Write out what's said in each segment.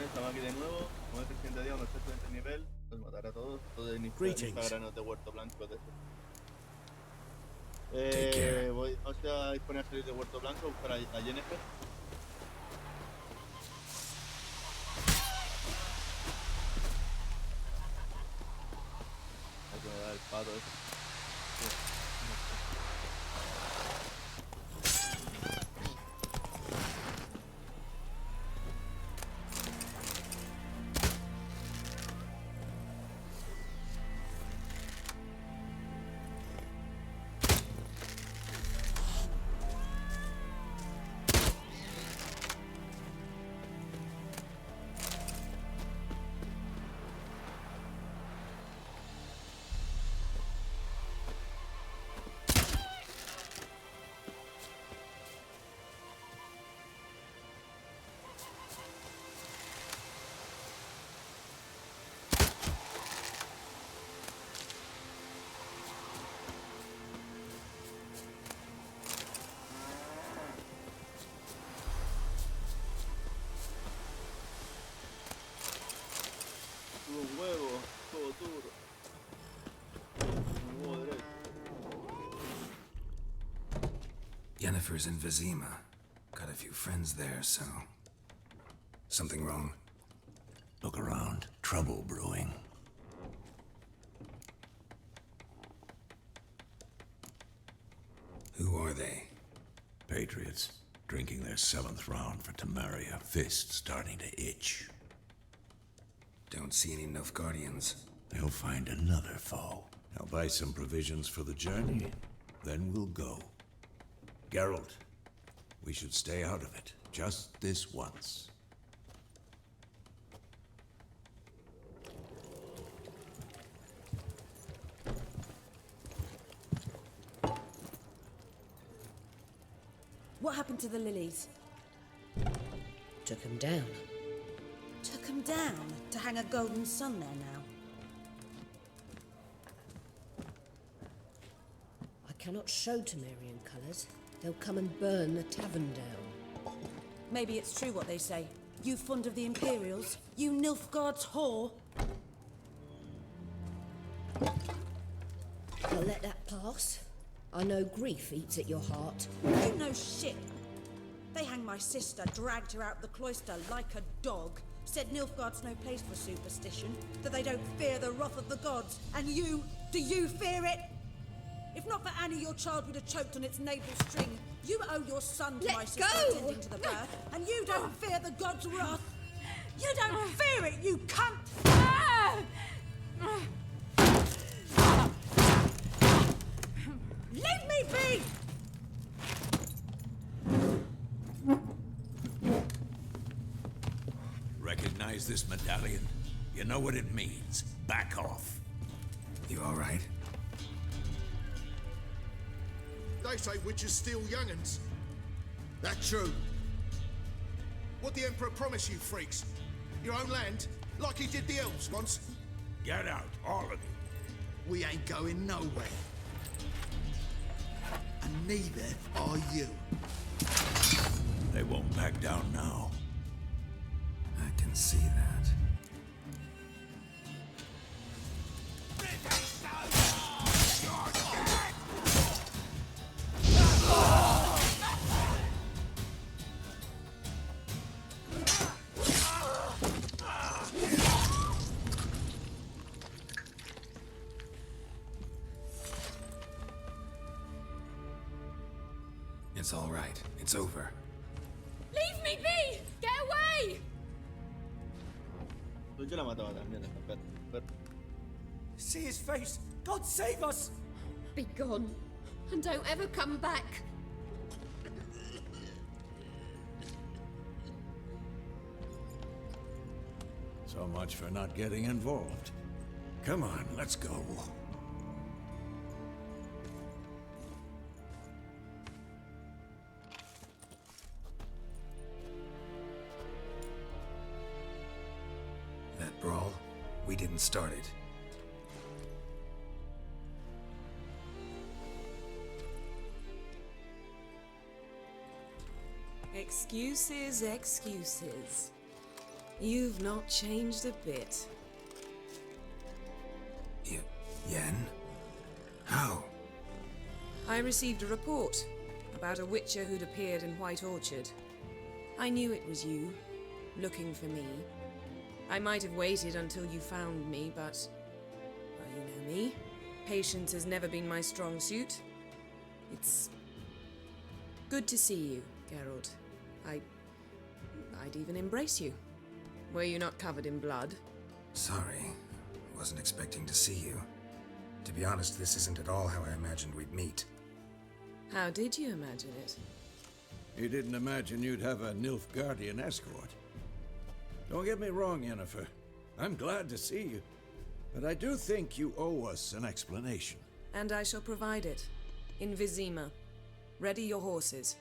Estamos aquí de nuevo, como es el siguiente día, cuando esté estudiante de nivel, los mataré a todos, todos en Instagram de Huerto Blanco de eso. Vamos a disponer a salir de Huerto Blanco, buscar a Jennifer. Hay que me da el pato ese. Un huevo, todo duro. Un huevo derecho. Yennefer's in Vizima. Got a few friends there, so... Something wrong? Look around. Trouble brewing. Who are they? Patriots. Drinking their 7th round for Temeria. Fist starting to itch. Don't see any Nilfgaardians. They'll find another foe. I'll buy some provisions for the journey, then we'll go. Geralt, we should stay out of it, just this once. What happened to the lilies? Took him down. Took them down to hang a golden sun there now. I cannot show Temerian colours. They'll come and burn the tavern down. Maybe it's true what they say. You fond of the Imperials? You Nilfgaard's whore? I'll let that pass. I know grief eats at your heart. You know shit. They hanged my sister, dragged her out the cloister like a dog. Said Nilfgaard's no place for superstition, that they don't fear the wrath of the gods. And you, do you fear it? If not for Annie, your child would have choked on its navel string. You owe your son to my sister attending to the birth, and you don't fear the gods' wrath. You don't fear it, you cunt! Leave me be! Recognize this medallion? You know what it means. Back off. You all right? They say witches steal young'uns. That true? What the Emperor promise you, freaks? Your own land? Like he did the elves once? Get out, all of you. We ain't going nowhere. And neither are you. They won't back down now. I can see that. It's all right. It's over. Leave me be! Get away! Pues yo la mataba también, espera. See his face! God save us! Be gone, and don't ever come back. So much for not getting involved. Come on, let's go. That brawl, we didn't start it. Excuses, excuses. You've not changed a bit. Yen? How? I received a report about a witcher who'd appeared in White Orchard. I knew it was you, looking for me. I might have waited until you found me, but... well, you know me. Patience has never been my strong suit. It's... good to see you, Geralt. I'd even embrace you. Were you not covered in blood? Sorry. Wasn't expecting to see you. To be honest, this isn't at all how I imagined we'd meet. How did you imagine it? You didn't imagine you'd have a Nilfgaardian escort. Don't get me wrong, Yennefer. I'm glad to see you. But I do think you owe us an explanation. And I shall provide it. In Vizima. Ready your horses.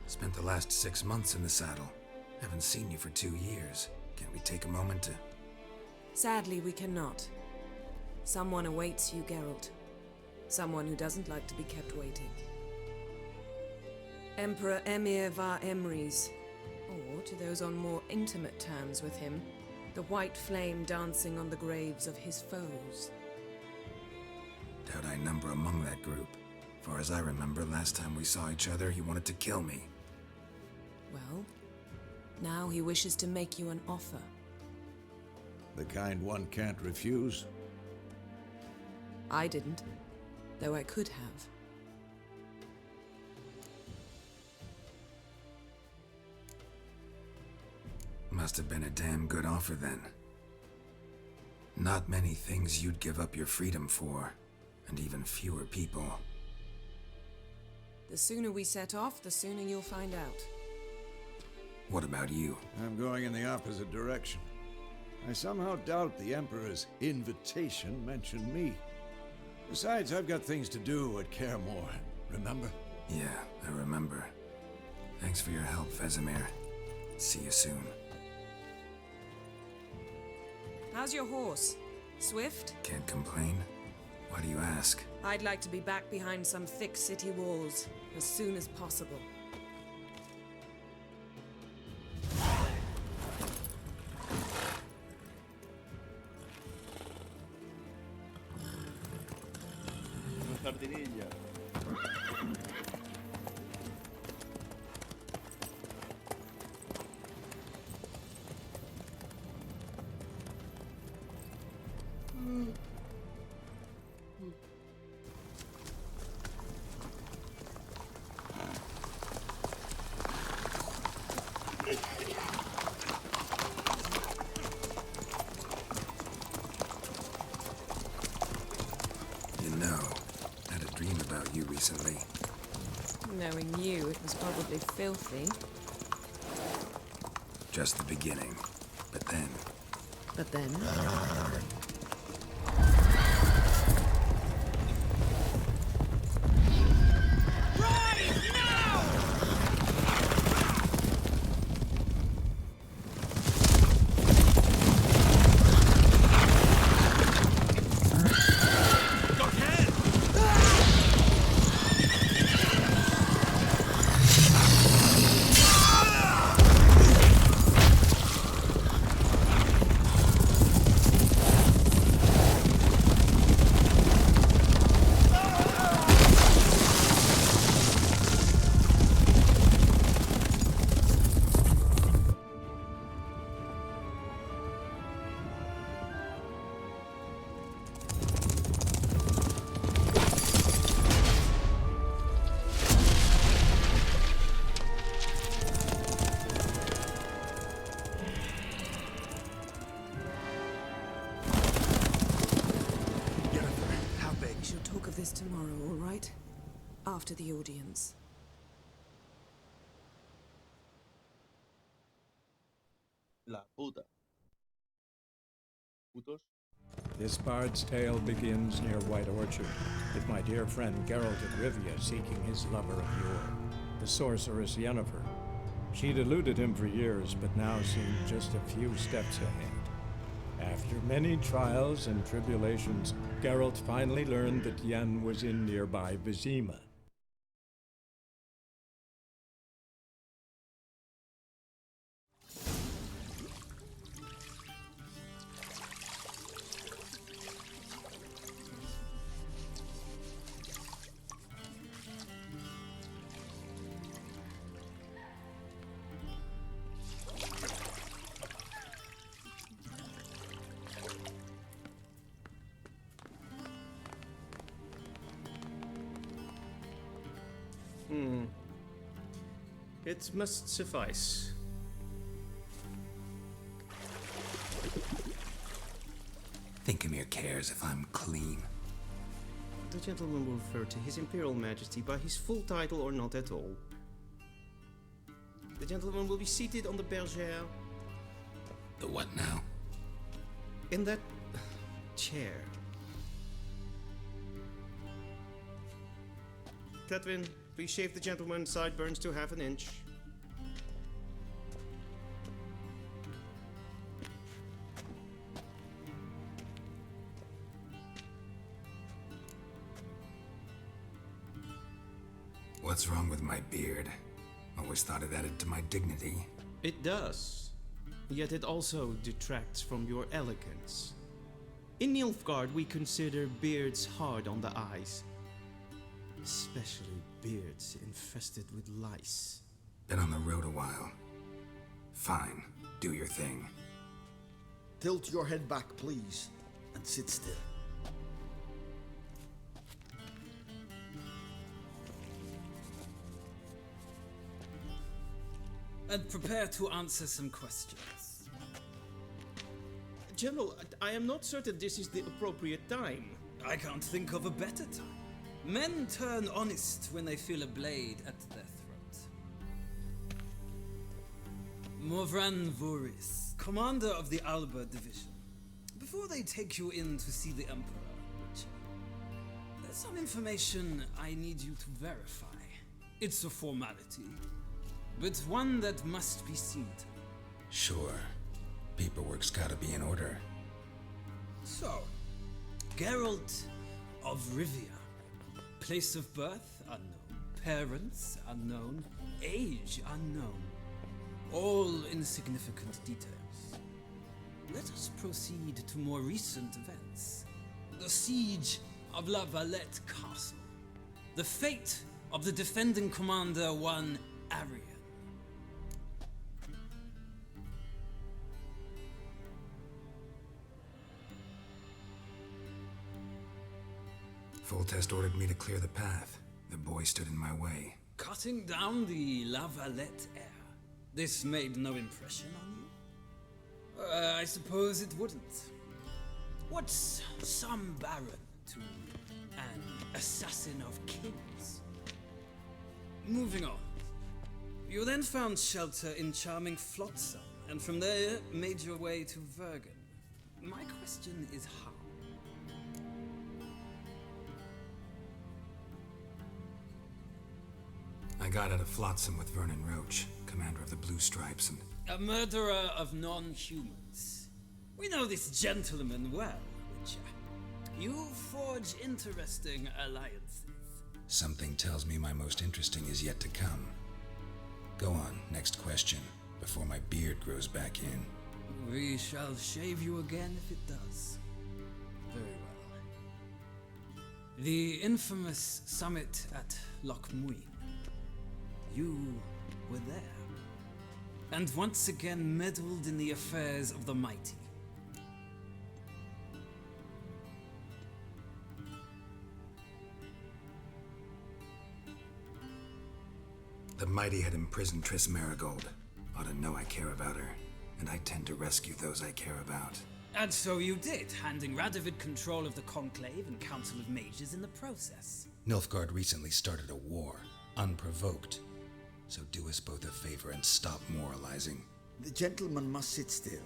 Spent the last 6 months in the saddle. Haven't seen you for 2 years. Can't we take a moment to... Sadly, we cannot. Someone awaits you, Geralt. Someone who doesn't like to be kept waiting. Emperor Emir var Emreis, or to those on more intimate terms with him, the white flame dancing on the graves of his foes. Doubt I number among that group. Far as I remember, last time we saw each other, he wanted to kill me. Well, now he wishes to make you an offer. The kind one can't refuse? I didn't, though I could have. Must have been a damn good offer then. Not many things you'd give up your freedom for, and even fewer people. The sooner we set off, the sooner you'll find out. What about you? I'm going in the opposite direction. I somehow doubt the Emperor's invitation mentioned me. Besides, I've got things to do at Kaer Morhen, remember? Yeah, I remember. Thanks for your help, Vesemir. See you soon. How's your horse? Swift? Can't complain. Why do you ask? I'd like to be back behind some thick city walls as soon as possible. Jardinilla. You know, I had a dream about you recently. Knowing you, it was probably filthy. Just the beginning. But then... But then... this tomorrow, all right? After the audience. La puta. Putos. This bard's tale begins near White Orchard, with my dear friend Geralt of Rivia seeking his lover of yore, the sorceress Yennefer. She'd eluded him for years, but now seemed just a few steps ahead. After many trials and tribulations, Geralt finally learned that Yen was in nearby Vizima. It must suffice. Thinkamere cares if I'm clean. The gentleman will refer to His Imperial Majesty by his full title or not at all. The gentleman will be seated on the bergère. The what now? In that chair. Catwin, please shave the gentleman's sideburns to ½ an inch. What's wrong with my beard? Always thought it added to my dignity. It does. Yet it also detracts from your elegance. In Nilfgaard, we consider beards hard on the eyes. Especially beards infested with lice. Been on the road a while. Fine, do your thing. Tilt your head back, please, and sit still. And prepare to answer some questions. General, I am not certain this is the appropriate time. I can't think of a better time. Men turn honest when they feel a blade at their throat. Morvran Voris, commander of the Alba Division. Before they take you in to see the Emperor, Witcher, there's some information I need you to verify. It's a formality, but one that must be seen to. Sure. Paperwork's gotta be in order. So, Geralt of Rivia. Place of birth unknown. Parents unknown. Age unknown. All insignificant details. Let us proceed to more recent events. The siege of La Valette Castle. The fate of the defending commander, one Arian. Foltest ordered me to clear the path. The boy stood in my way. Cutting down the La Valette heir. This made no impression on you? I suppose it wouldn't. What's some baron to an assassin of kings? Moving on. You then found shelter in charming Flotsam, and from there made your way to Vergen. My question is how? I got out of Flotsam with Vernon Roach, commander of the Blue Stripes, and... A murderer of non-humans. We know this gentleman well, Witcher. You forge interesting alliances. Something tells me my most interesting is yet to come. Go on, next question, before my beard grows back in. We shall shave you again if it does. Very well. The infamous summit at Loch Muin. You were there, and once again meddled in the affairs of the mighty. The mighty had imprisoned Triss Merigold. Ought to know I care about her, and I tend to rescue those I care about. And so you did, handing Radovid control of the Conclave and Council of Mages in the process. Nilfgaard recently started a war, unprovoked. So do us both a favor and stop moralizing. The gentleman must sit still.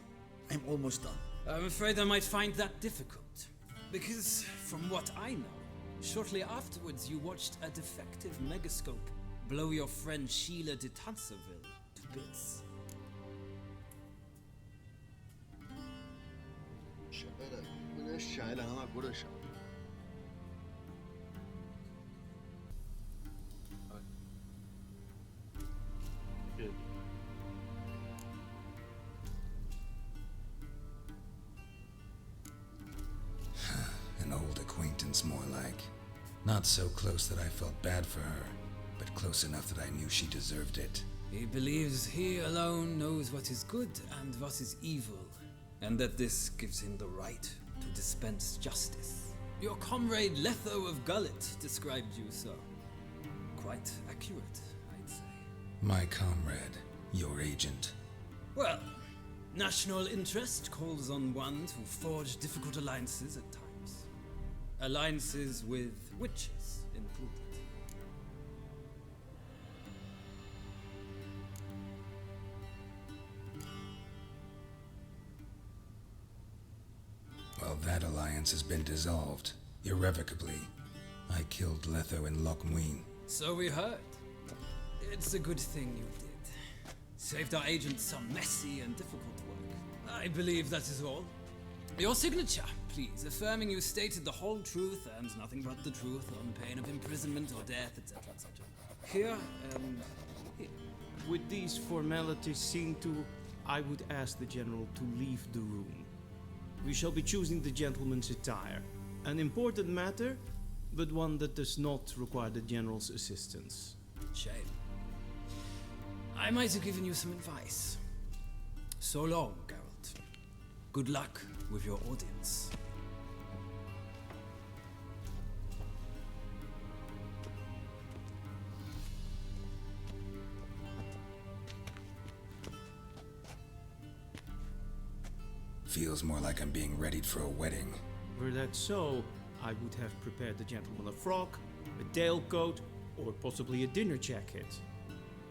I'm almost done. I'm afraid I might find that difficult. Because, from what I know, shortly afterwards you watched a defective megascope blow your friend Sheila de Tanserville to bits. An old acquaintance, more like. Not so close that I felt bad for her, but close enough that I knew she deserved it. He believes he alone knows what is good and what is evil, and that this gives him the right to dispense justice. Your comrade Letho of Gullet described you so. Quite accurate, I'd say. My comrade, your agent. Well, national interest calls on one to forge difficult alliances at times. Alliances with witches included. Well, that alliance has been dissolved, irrevocably. I killed Letho and Loch Muin. So we heard. It's a good thing you did. Saved our agent some messy and difficult work. I believe that is all. Your signature, please, affirming you stated the whole truth and nothing but the truth on pain of imprisonment or death, etc., etc. Here and here. With these formalities seen to, I would ask the General to leave the room. We shall be choosing the gentleman's attire. An important matter, but one that does not require the General's assistance. Shame. I might have given you some advice. So long, Geralt. Good luck with your audience. Feels more like I'm being readied for a wedding. Were that so, I would have prepared the gentleman a frock, a tailcoat, or possibly a dinner jacket.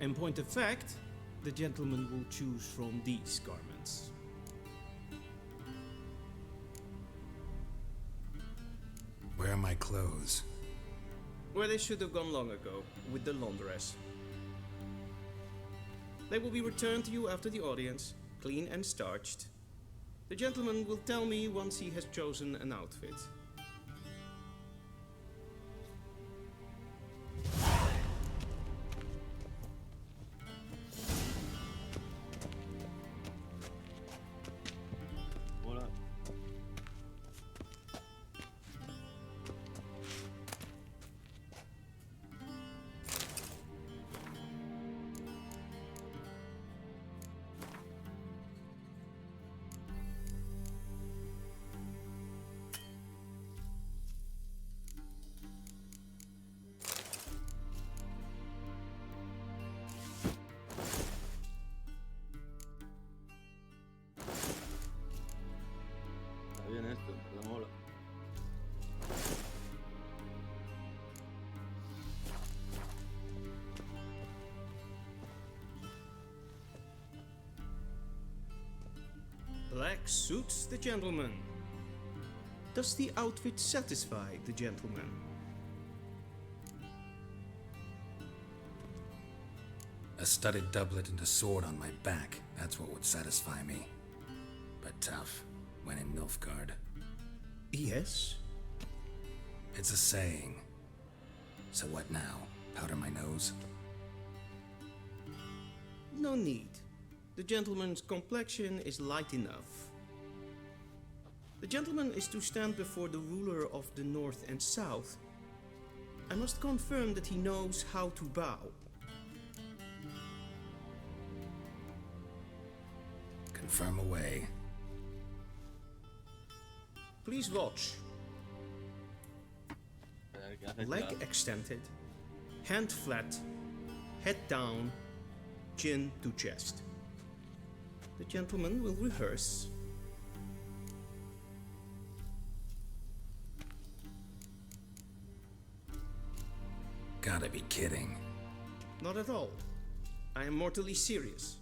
In point of fact, the gentleman will choose from these garments. Where are my clothes? Where they should have gone long ago, with the laundress. They will be returned to you after the audience, clean and starched. The gentleman will tell me once he has chosen an outfit. Voilà. Está bien esto, la mola. Black suits the gentleman. Does the outfit satisfy the gentleman? A studded doublet and a sword on my back. That's what would satisfy me. But tough, when in Nilfgaard. Yes? It's a saying. So what now? Powder my nose? No need. The gentleman's complexion is light enough. The gentleman is to stand before the ruler of the North and South. I must confirm that he knows how to bow. Confirm away. Please watch. Leg extended, hand flat, head down, chin to chest. The gentleman will rehearse. Gotta be kidding. Not at all. I am mortally serious.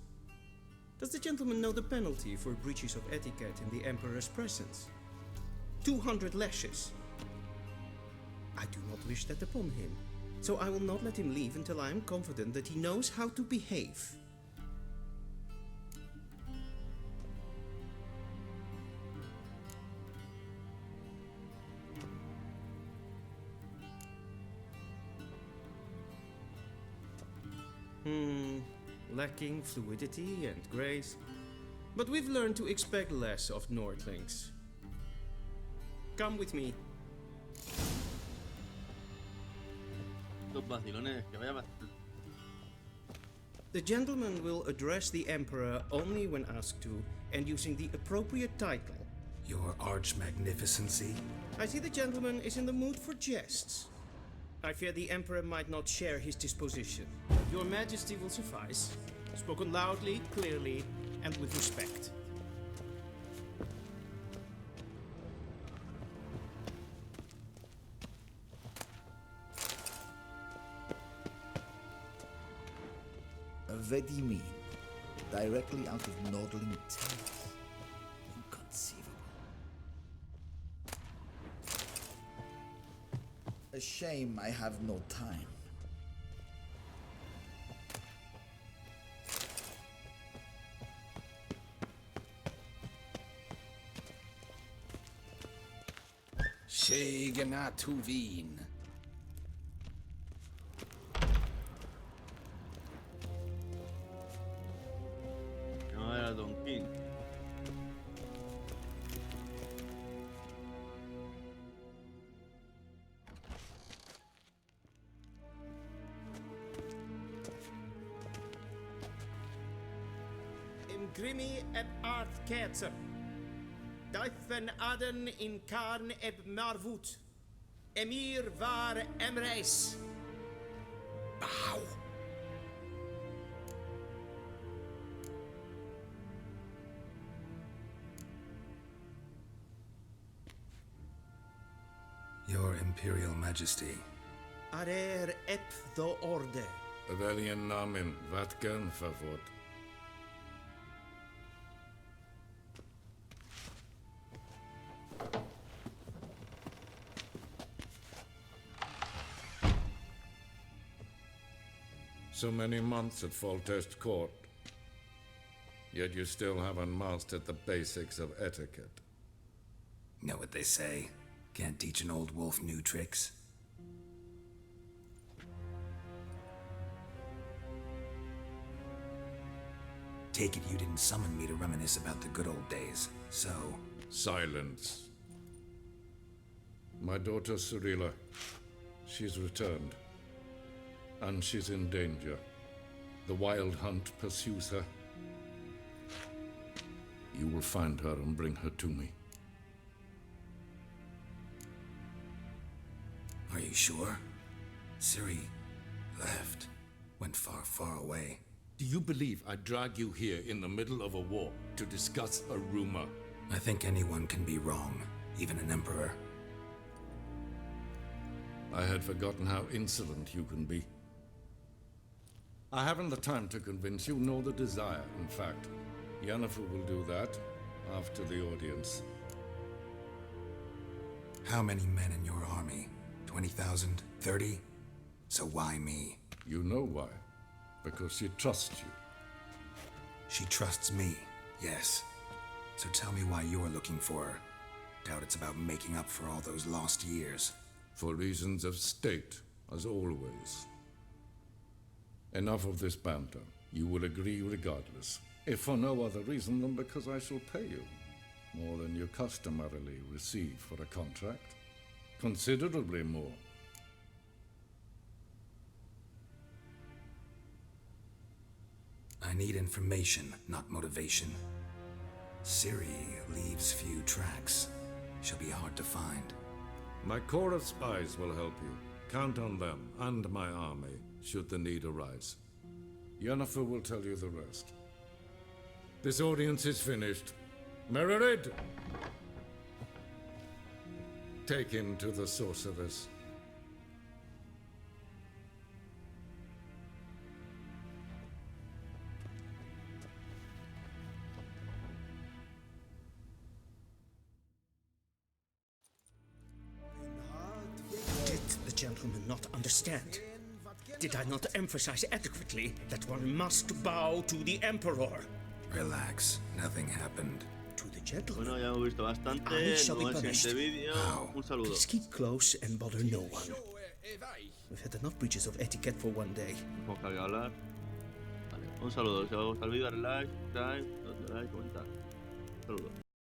Does the gentleman know the penalty for breaches of etiquette in the Emperor's presence? 200 lashes. I do not wish that upon him, so I will not let him leave until I am confident that he knows how to behave. Lacking fluidity and grace, but we've learned to expect less of Nordlings. Come with me. Los vacilones, que vaya vacil. The gentleman will address the Emperor only when asked to, and using the appropriate title. Your Arch-Magnificency? I see the gentleman is in the mood for jests. I fear the Emperor might not share his disposition. Your Majesty will suffice. Spoken loudly, clearly, and with respect. What do you mean? Directly out of Nordling tales? Inconceivable. A shame I have no time. Shegana Tuvin. No era Don King. Imgrimi eb art ketzer. Daithen aden in karn eb marvut. Emir var emreis. Bow. Your Imperial Majesty. Arer ep the orde. Velian namen, vatgen favot. So many months at Foltest Court, yet you still haven't mastered the basics of etiquette. Know what they say? Can't teach an old wolf new tricks. Take it you didn't summon me to reminisce about the good old days, so... Silence. My daughter Cirilla, she's returned. And she's in danger. The Wild Hunt pursues her. You will find her and bring her to me. Are you sure? Ciri left. Went far, far away. Do you believe I'd drag you here in the middle of a war to discuss a rumor? I think anyone can be wrong, even an emperor. I had forgotten how insolent you can be. I haven't the time to convince you, nor the desire, in fact. Yennefer will do that after the audience. How many men in your army? 20,000? 30? So why me? You know why. Because she trusts you. She trusts me, yes. So tell me why you're looking for her. Doubt it's about making up for all those lost years. For reasons of state, as always. Enough of this banter. You will agree regardless. If for no other reason than because I shall pay you. More than you customarily receive for a contract. Considerably more. I need information, not motivation. Ciri leaves few tracks. She'll be hard to find. My corps of spies will help you. Count on them and my army, should the need arise. Yennefer will tell you the rest. This audience is finished. Mererid! Take him to the sorceress. Did the gentleman not understand? Did I not emphasize adequately that one must bow to the Emperor? Relax, nothing happened. To the gentleman. Bueno, ya hemos visto bastante. I shall be Nos vemos en el punished. siguiente vídeo. Un saludo. Please keep close and bother no one. We've had enough breaches of etiquette for one day. Vamos a hablar. Vale, un saludo. Si os ha gustado el vídeo, dale like, subscribe, comentar. Un saludo.